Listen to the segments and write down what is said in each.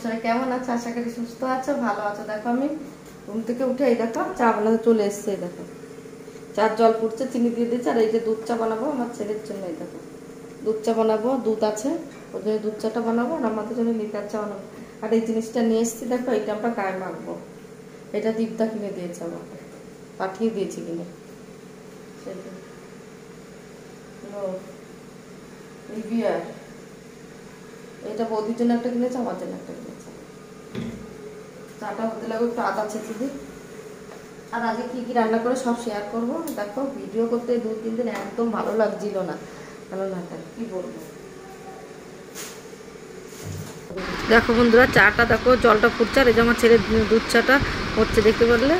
সবাই কেমন আছো? আশা করি সুস্থ আছো, ভালো আছো। দেখো আমি ঘুম থেকে উঠে এই দেখো চা বানাতে চলে এসছে। এই দেখো চার জল ফুটছে, চিনি দিয়ে দিচ্ছে। আর এই যে দুধ চা বানাবো আমার ছেলের জন্য। এই দেখো দুধ চা বানাবো, দুধ আছে ওই জন্য দুধ চাটা বানাবো, আর আমাদের জন্য লিকার চা বানাবো। আর এই জিনিসটা নিয়ে এসেছি দেখো, এইটা আমরা গায়ে মাখবো। এটা দীপদা কিনে দিয়েছে আমাকে, পাঠিয়ে দিয়েছি কিনে। সেটা বিয়ার এটা বৌদির জন্য একটা কিনেছে, আমার জন্য একটা কিনেছে। চাটা হতে লাগবে, একটু আদা ছেঁচে দিই। আর আগে কী কী রান্না করে সব শেয়ার করবো। দেখো ভিডিও করতে 2-3 দিন একদম ভালো লাগছিল না, ভালো লাগবে কী বলবো। দেখো বন্ধুরা চাটা দেখো, জলটা ফুটছে। আর এই যে আমার ছেলে দুধ চাটা হচ্ছে, দেখতে পারলে।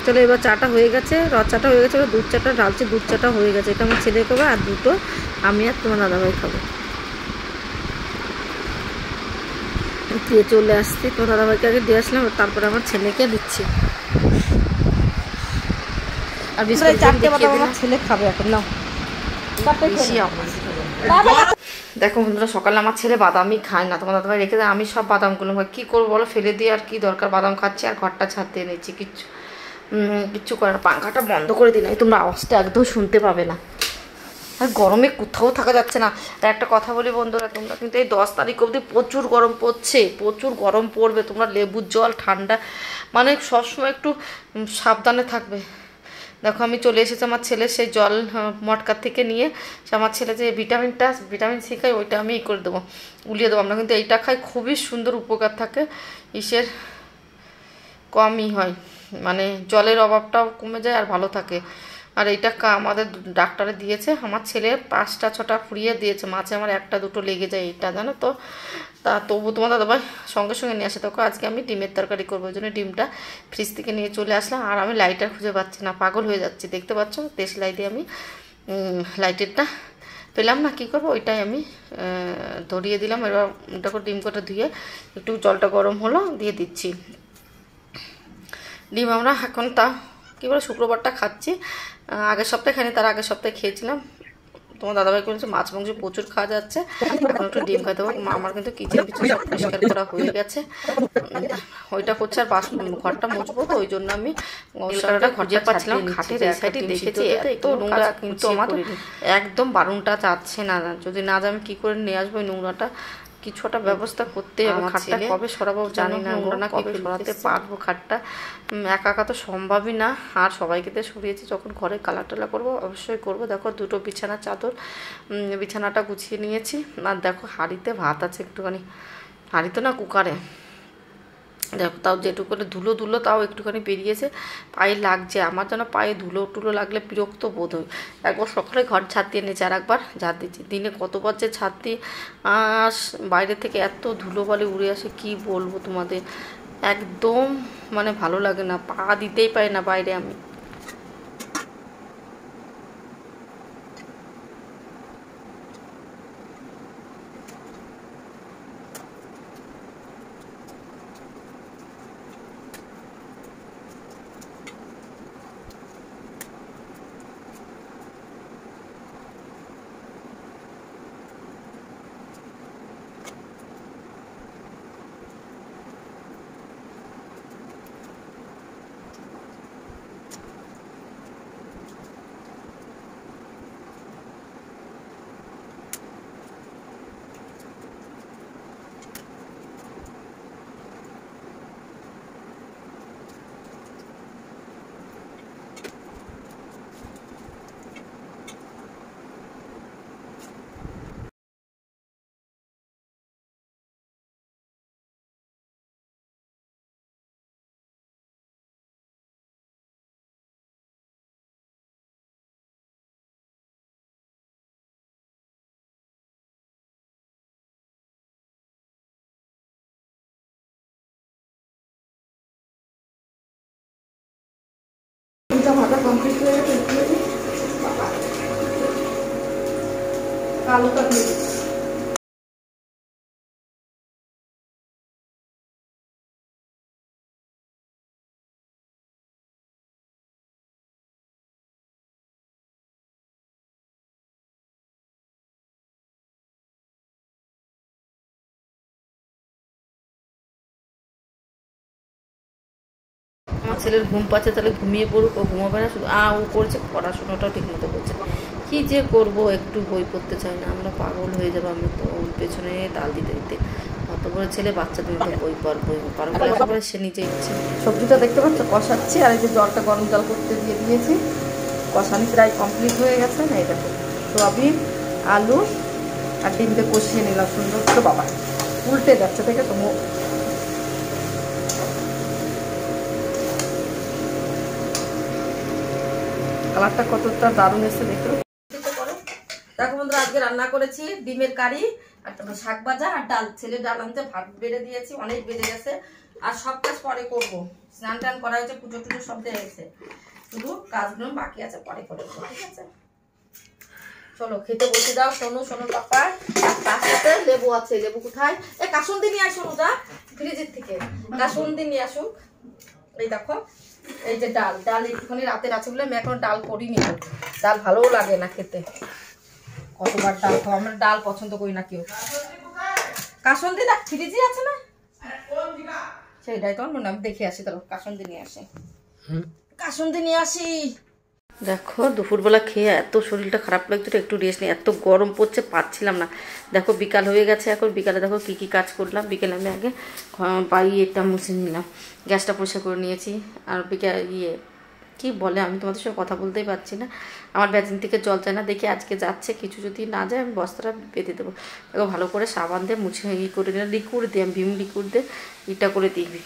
চলো এবার চাটা হয়ে গেছে, চাটা হয়ে গেছে, এবার দুধ চাটা ঢালছে। দুধ চাটা হয়ে গেছে, এটা আমার ছেলে খাবে, আর দুটো আমি আর তোমার দাদাভাই খাবো। দিয়ে চলে আসছি, তোমার দাদাভাইকে আগে দিয়ে আসলাম, তারপরে আমার ছেলেকে দিচ্ছি। আর বিস্কুট আমার ছেলে খাবে এখন। নাও দেখো বন্ধুরা, সকালে আমার ছেলে বাদামই খায় না, তোমার দাদাভাই রেখে দেয়। আমি সব বাদামগুলো কী করবো বলো, ফেলে দিয়ে আর কি দরকার। বাদাম খাচ্ছি আর ঘরটা ছাড়তে নিচ্ছি, কিচ্ছু করার। পাঙ্খাটা বন্ধ করে দিই, নাই তোমরা আওয়াজটা একদম শুনতে পাবে না। আর গরমে কোথাও থাকা যাচ্ছে না। আর একটা কথা বলি বন্ধুরা, তোমরা কিন্তু এই 10 তারিখ অবধি প্রচুর গরম পড়ছে, প্রচুর গরম পড়বে। তোমরা লেবুর জল, ঠান্ডা, মানে সবসময় একটু সাবধানে থাকবে। দেখো আমি চলে এসেছি আমার ছেলে সেই জল মটকার থেকে নিয়ে। আমার ছেলে যে ভিটামিন সি খায়, ওইটা আমি করে দেবো, উলিয়ে দেবো। আমরা কিন্তু এইটা খাই, খুবই সুন্দর উপকার থাকে, ইসের কমই হয়, মানে জলের অভাবটাও কমে যায় আর ভালো থাকে। আর এইটা আমাদের ডাক্তারে দিয়েছে। আমার ছেলে 5টা-6টা ফুরিয়ে দিয়েছে, মাঝে আমার 1-2 লেগে যায়, এইটা জানো তো। তা তবু তোমার দাদাভাই সঙ্গে সঙ্গে নিয়ে আসে। দেখো আজকে আমি ডিমের তরকারি করবো, ওই জন্য ডিমটা ফ্রিজ থেকে নিয়ে চলে আসলাম। আর আমি লাইটার খুঁজে পাচ্ছি না, পাগল হয়ে যাচ্ছি। দেখতে পাচ্ছ দেশলাই দিয়ে আমি লাইটারটা পেলাম না, কী করবো, ওইটাই আমি ধরিয়ে দিলাম। এবার দেখো ডিম কটা ধুয়ে একটু জলটা গরম হলো, দিয়ে দিচ্ছি ডিম। আমরা এখন তা কী বলে শুক্রবারটা খাচ্ছি, আগের সপ্তাহে খাইনি, তার আগের সপ্তাহে খেয়েছিলাম। তোমার দাদাভাই করেছে মাছ মাংস প্রচুর খাওয়া যাচ্ছে, এখন একটু ডিম খাইতে হবে। আমার কিন্তু কিচেন পিছন সব পরিষ্কার করা হয়ে গেছে, ওইটা করছে। আর ঘরটা মুছবো, তো ওই জন্য আমি মশলাটা খুঁজে পাচ্ছিলাম খাটের এই সাইডে, দেখেছি এত নোংরা, কিন্তু আমার একদম বারণটা যাচ্ছে না। যদি না যাই আমি কী করে নিয়ে আসবো ওই নোংরাটা, কিছু একটা ব্যবস্থা করতে হবে। খাটটা কবে সরাবো জানি না, নোংরা কবে সরাতে পারবো। খাটটা একা একা তো সম্ভবই না। আর সবাইকে তো সরিয়েছি, যখন ঘরে কালার টালা করবো অবশ্যই করবো। দেখো 2টো বিছানার চাদর, বিছানাটা গুছিয়ে নিয়েছি। আর দেখো হাঁড়িতে ভাত আছে একটুখানি, হাঁড়িতে না কুকারে। দেখো তাও যেটুকু ধুলো তাও একটুখানি বেরিয়েছে, পায়ে লাগছে। আমার যেন পায়ে ধুলো লাগলে বিরক্ত বোধ হয়। একবার সকালে ঘর ঝাড় দিয়ে নিয়েছি, আর একবার ঝাড় দিচ্ছি। দিনে কতবার যে ঝাড় দিই, বাইরে থেকে এত ধুলোবালি উড়ে আসে, কি বলবো তোমাদের, একদম মানে ভালো লাগে না, পা দিতেই পারি না বাইরে আমি। ভাতা কমপ্লিট হয়ে গেছে, কালোটা দিয়ে দিচ্ছি। ছেলের ঘুম পাচ্ছে, তাহলে ঘুমিয়ে পড়ুক, ও ঘুমাবে না, শুধু ও করছে, পড়াশোনাটাও ঠিকমতো করছে। কী যে করব, একটু বই পড়তে চাই না, আমরা পাগল হয়ে যাবো। আমি তো ওর পেছনে তাল দিতে দিতে, অত বড় ছেলে, বাচ্চা তুমি তো বই পারবো একেবারে সে নিজে ইচ্ছে। সবজিটা দেখতে পাচ্ছ কষাচ্ছি, আর এই যে জলটা গরম জল করতে দিয়ে দিয়েছি, কষানি প্রায় কমপ্লিট হয়ে গেছে না। এই দেখো সোয়াবিন, আলু আর ডিমটা কষিয়ে নিলাম সুন্দর করে। বাবা উল্টে যাচ্ছে, দেখে তো কালারটা কতটা দারুণ এসে দেখো। দেখো বন্ধুরা, আজকে রান্না করেছি ডিমের কারি, আর তারপর শাক ভাজা আর ডাল। ছেলে ডাল আনতে ভাত বেড়ে দিয়েছি, অনেক বেড়ে গেছে, আর সব কাজ পরে করবো। স্নান টান করা হয়েছে, পুজো টুজো সব দিয়ে গেছে, শুধু কাজগুলো বাকি আছে, পরে করে দেবো, ঠিক আছে? চলো খেতে বসে দাও সোনুর পাপা। আর তার সাথে লেবু আছে, লেবু কোথায়? কাসুন্দি নিয়ে আসুন, ওটা ফ্রিজের থেকে কাসুন্দি নিয়ে আসুন। এই দেখো, এই যে ডাল একটুখানি রাতের আছে বলে আমি এখন ডাল করিনি। ডাল ভালোও লাগে না খেতে, কতবার ডাল খাও, আমরা ডাল পছন্দ করি না কেউ। কাসুন্দি না ফ্রিজে আছে না, সেইটাই তো মনে আমি দেখে আসি। তাহলে কাসুন্দি নিয়ে আসি। দেখো দুপুরবেলা খেয়ে এত শরীরটা খারাপ লাগছিল, একটু রেস্ট নিই, এত গরম পড়ছে, পাচ্ছিলাম না। দেখো বিকাল হয়ে গেছে, এখন বিকালে দেখো কি কি কাজ করলাম। বিকেলে আমি আগে এটা মুছে নিলাম, গ্যাসটা পরিষ্কার করে নিয়েছি। আর বিকেল কি বলে, আমি তোমাদের সঙ্গে কথা বলতেই পারছি না, আমার বেসিন থেকে জল চায় না, দেখি আজকে যাচ্ছে, কিছু যদি না যায় আমি বস্তাটা বেঁধে দেবো। দেখো ভালো করে সাবান দিয়ে মুছে করে দিলাম, লিকুইড দিয়ে, ভীম লিকুইড দিয়ে এটা করে দিবি,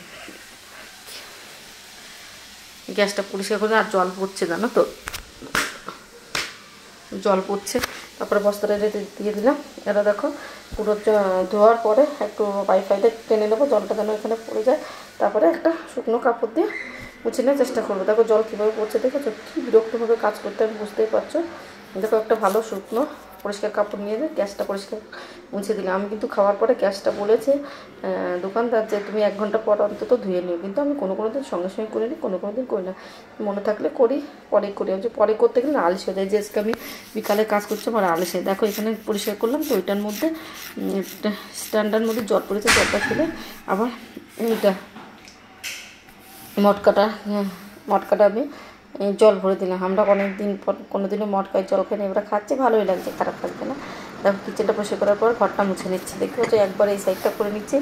গ্যাসটা পরিষ্কার করে। আর জল পড়ছে জানো তো, জল পড়ছে। তারপরে বস্তাটা দিয়ে দিলাম। এটা দেখো পুরো ধোয়ার পরে একটু ওয়াইফাইতে টেনে নেবো, জলটা যেন এখানে পড়ে যায়। তারপরে একটা শুকনো কাপড় দিয়ে মুছে নেওয়ার চেষ্টা করবো। দেখো জল কীভাবে পড়ছে, দেখেছো কী বিরক্তভাবে কাজ করতে, আমি বুঝতেই পারছো। দেখো একটা ভালো শুকনো পরিষ্কার কাপড় নিয়ে গ্যাসটা পরিষ্কার মুছে দিলাম। আমি কিন্তু খাওয়ার পরে গ্যাসটা বলেছে দোকানদার যে তুমি 1 ঘন্টা পর অন্তত ধুয়ে নিও, কিন্তু আমি কোনো দিন সঙ্গে সঙ্গে করিনি, কোনো দিন করি না, মনে থাকলে করি, পরে করি। আমি পরে করতে গেলে আলসে হয়ে যায়, যে আজকে আমি বিকালে কাজ করছি আমার আলসে। দেখো এখানে পরিষ্কার করলাম তো, ওইটার মধ্যে স্ট্যান্ডার মধ্যে জল পড়েছে, জলটা ফেলে আবার এইটা মটকাটা আমি জল ভরে দিলাম। আমরা অনেক দিন পর কোনোদিনও মটকায় জল খাই না, এবার খাচ্ছি, ভালোই লাগছে, খারাপ লাগছে না। দেখো কিচেনটা পরিষ্কার করার পর ঘরটা মুছে নিচ্ছি। দেখো যে একবার এই সাইডটা করে নিচ্ছি,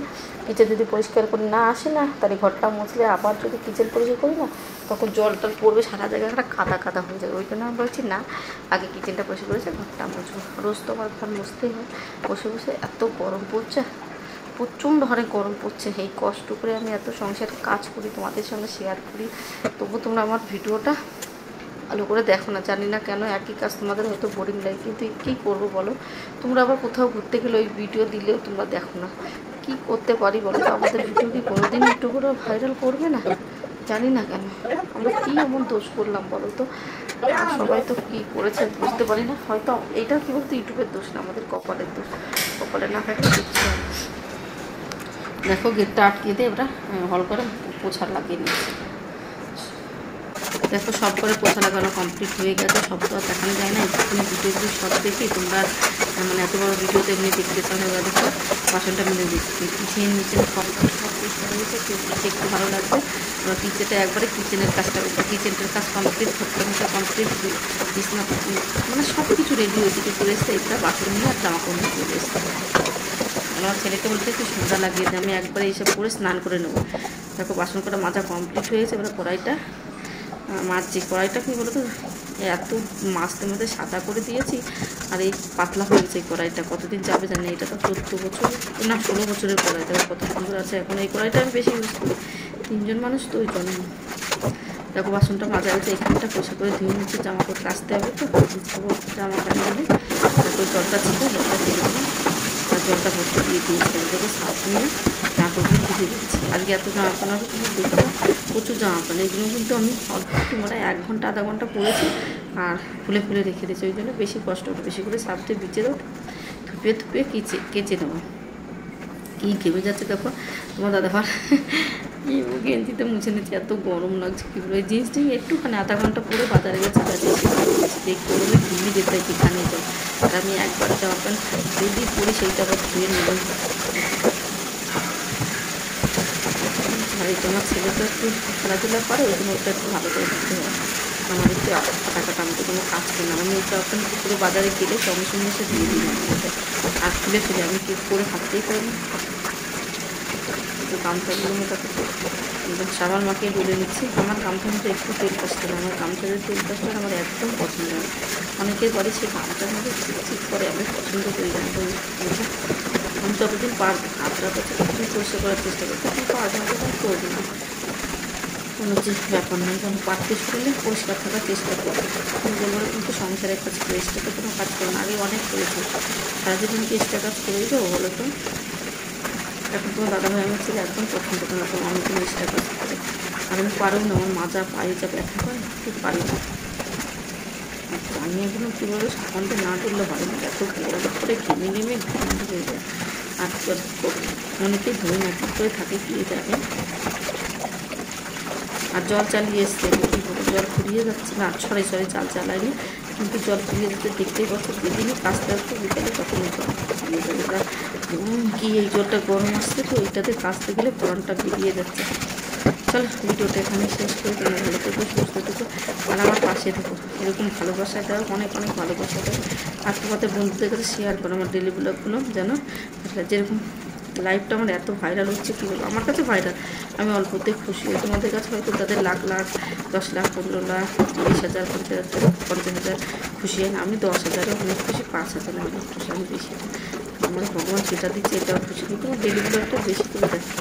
কিচেন যদি পরিষ্কার করে না আসে না, তাহলে ঘরটা মুছলে আবার যদি কিচেন পরিষ্কার করি না, তখন জল টল পড়বে, সারা জায়গায় একটা কাদা হয়ে যাবে। ওই জন্য আমি বলছি না, আগে কিচেনটা পরিষ্কার করেছে, ঘরটা মুছবো। রোজ তো আমার ঘর মুছতেই হয়, বসে এত গরম পড়ছে, প্রচণ্ড হারে গরম পড়ছে। এই কষ্ট করে আমি এত সংসারে কাজ করি, তোমাদের সঙ্গে শেয়ার করি, তবু তোমরা আমার ভিডিওটা ভালো করে দেখো না। জানি না কেন, একই কাজ তোমাদের হয়তো বোরিং লাগে, কিন্তু কী করবো বলো, তোমরা আবার কোথাও ঘুরতে গেলে ওই ভিডিও দিলেও তোমরা দেখো না। কি করতে পারি বলো তো, আমাদের ভিডিও কি কোনোদিন একটু করে ভাইরাল করবে না? জানি না কেন, আমরা কী এমন দোষ করলাম বলো তো। সবাই তো কী করেছে বুঝতে পারি না, হয়তো এইটাও কি বলতো ইউটিউবের দোষ না, আমাদের কপালের দোষ। কপালে না থাকলে কিচ্ছু হয় না। দেখো গেটটা আটকিয়ে দিয়ে এবার হল করে পোছা লাগিয়ে নিচ্ছি। দেখো সব করে পোছা লাগানো কমপ্লিট হয়ে গেছে, সব তো আর দেখানো যায় না, একটুখানি ভিডিওগুলো সব দেখি, তোমরা মানে এত বড় ভিডিওতে এমনি দেখতে চাও না। দেখো বাসনটা মিলে দিচ্ছি, কিচেন নিচে সব পরিষ্কার হয়েছে, দেখতে ভালো লাগবে। আমরা কিচেনটা একবারে কিচেনের কাজটা করছি, কিচেনটার কাজ কমপ্লিট, ছোট্টা কমপ্লিট, বিছনা মানে সব কিছু রেডি হয়েছে, কিন্তু এসছে এটা বাসন নিয়ে আর জামা কাপড় নিয়ে চলে এসছে। আমার ছেলেকে বলতে একটু সোজা লাগিয়ে দিয়ে আমি একবারে এইসব করে স্নান করে নেবো। দেখো বাসন কটা মাজা কমপ্লিট হয়েছে, এবার কড়াইটা মাছছি। কড়াইটা কী বলো তো, এত মাছদের মধ্যে সাদা করে দিয়েছি, আর এই পাতলা হয়ে গেছে এই কড়াইটা, কতদিন যাবে জানি। এটা তো 14 বছর না 16 বছরের কড়াই, দেখো কত সুন্দর আছে। এখন এই কড়াইটা আমি বেশি ইউজ করি, 3 জন মানুষ তো ওই জন্য। দেখো বাসনটা মাজা হয়েছে, এখানটা পয়সা করে ধুয়ে নিচ্ছে, জামা কাপড় কাচতে হবে তো, জামা কাপড় নিয়ে তারপর জলটা ছিল, জলটা দিয়ে দিলাম, আর জলটা ভর্তি দিয়ে দিয়েছি। দেখো সাপ নিয়ে জামা কাপড় ভিজে দিচ্ছি। আজকে এত জামা কাপড় হবে কিন্তু দেখতে প্রচুর জামা কাপড়, এগুলো কিন্তু আমি অল্প মানে 1 ঘন্টা আধা ঘন্টা পরেছি, আর খুলে রেখে দিয়েছি। ওই জন্য বেশি কষ্ট হতো, বেশি করে সাপ দিয়ে ভিজে দাও, ধুপিয়ে কেচে দেবো। কী ঘেমে যাচ্ছে দেখো তোমার দাদাভার, এই গেঞ্জিতে মুছে নিচ্ছি, এত গরম লাগছে কী বলে। জিন্সটি একটুখানি আধা ঘন্টা পরে বাজারে গেছে, এই গরমে ঘুমিয়ে যেতে যেখানে যাই। আর আমি একবার জামা প্যান্ট যদি পরি সেইটা আবার ধুয়ে নেব, আর এই তোমার ছেলে তো একটু খেলাধুলা করে, ওই জন্য ওটা একটু ভালো করে দিতে হয়। আমার একটু টাকাটা আমি তো কোনো কাজ করি না, আমি ওটা এখন পুরো বাজারে গেলে সঙ্গে সঙ্গে এসে দিয়ে দিই আমাকে, আর খুলে ফেলে আমি কি করে থাকতেই পারি না। তো গামছাগুলো তাকে সাবান মাখিয়ে বলে নিচ্ছি। আমার গামছার মধ্যে একটু তেল কাজটা না, আমার গামছার তেল কাজটা আমার একদম পছন্দ হয়। অনেকের বাড়ি সেই গামছার মধ্যে চিকচিক করে, আমি পছন্দ করি না। আমি যতদিন পারবো হাতটা তো যতদিন পরিষ্কার করার চেষ্টা করি, তখন পারবো না তখন করবো না, কোনো ব্যাপার নেই। যখন পারতে শুরু পরিষ্কার থাকার চেষ্টা করবো। আমি বলবো কিন্তু সংসারের কাজ করে এক্সট্রা কোনো কাজ করো না, আগে অনেক করেছি, সারাদিন কি এক্সট্রা কাজ করেই দেবো বলো তো। এখন তোমার দাদাভাই আমার ছেলে একদম পছন্দ করে না, তোমার অনেক এক্সট্রা কাজ করে, আর আমি পারবো না, আমার মাজা পায়ে যা ব্যথা করে ঠিক পারি না। আমি এখনো কীভাবে সাবানটা না দিলে হয় না, এত বড় করে ঘেমে ঘেমে হয়ে যায়। আর অনেকেই ধরে না কী করে থাকে কি জানে। আর জল চালিয়ে এসছে, কী বলো জল ফুরিয়ে যাচ্ছে না, সরি চাল চালাইনি, কিন্তু জল ফুরিয়ে যাচ্ছে দেখতেই পাচ্ছ। যেদিনই কাজটা আসতে বিকালে তখনই জল ফুরিয়ে যাবে। এবার কি এই জলটা গরম আসছে তো ওইটাতে কাচতে গেলে গরমটা বেরিয়ে যাচ্ছে। চলো ভিডিওটা এখানে শেষ করে, তোমরা ভালো থেকো, সুস্থ থেকো, আর আমার পাশে থেকো। এরকম ভালোবাসা দেওয়া অনেক অনেক ভালোবাসা দেয়। আর তোমাদের বন্ধুদের কাছে শেয়ার করো আমার ডেলি ব্লগগুলো, যেন যেরকম লাইফটা আমার এত ভাইরাল হচ্ছে কী বলবো, আমার কাছে ভাইরাল, আমি অল্পতে খুশি হই। তোমাদের কাছে হয়তো তাদের লাখ লাখ 10 লাখ 15 লাখ 20,000 50,000 খুশি হয় না, আমি 10,000-এ অনেক খুশি, 5,000-এ অনেক খুশি, আমি বেশি। আমার ভগবান যেটা দিচ্ছে এটাও খুশি, কিন্তু আমার ডেলি ব্লগটা বেশি করে দেখো।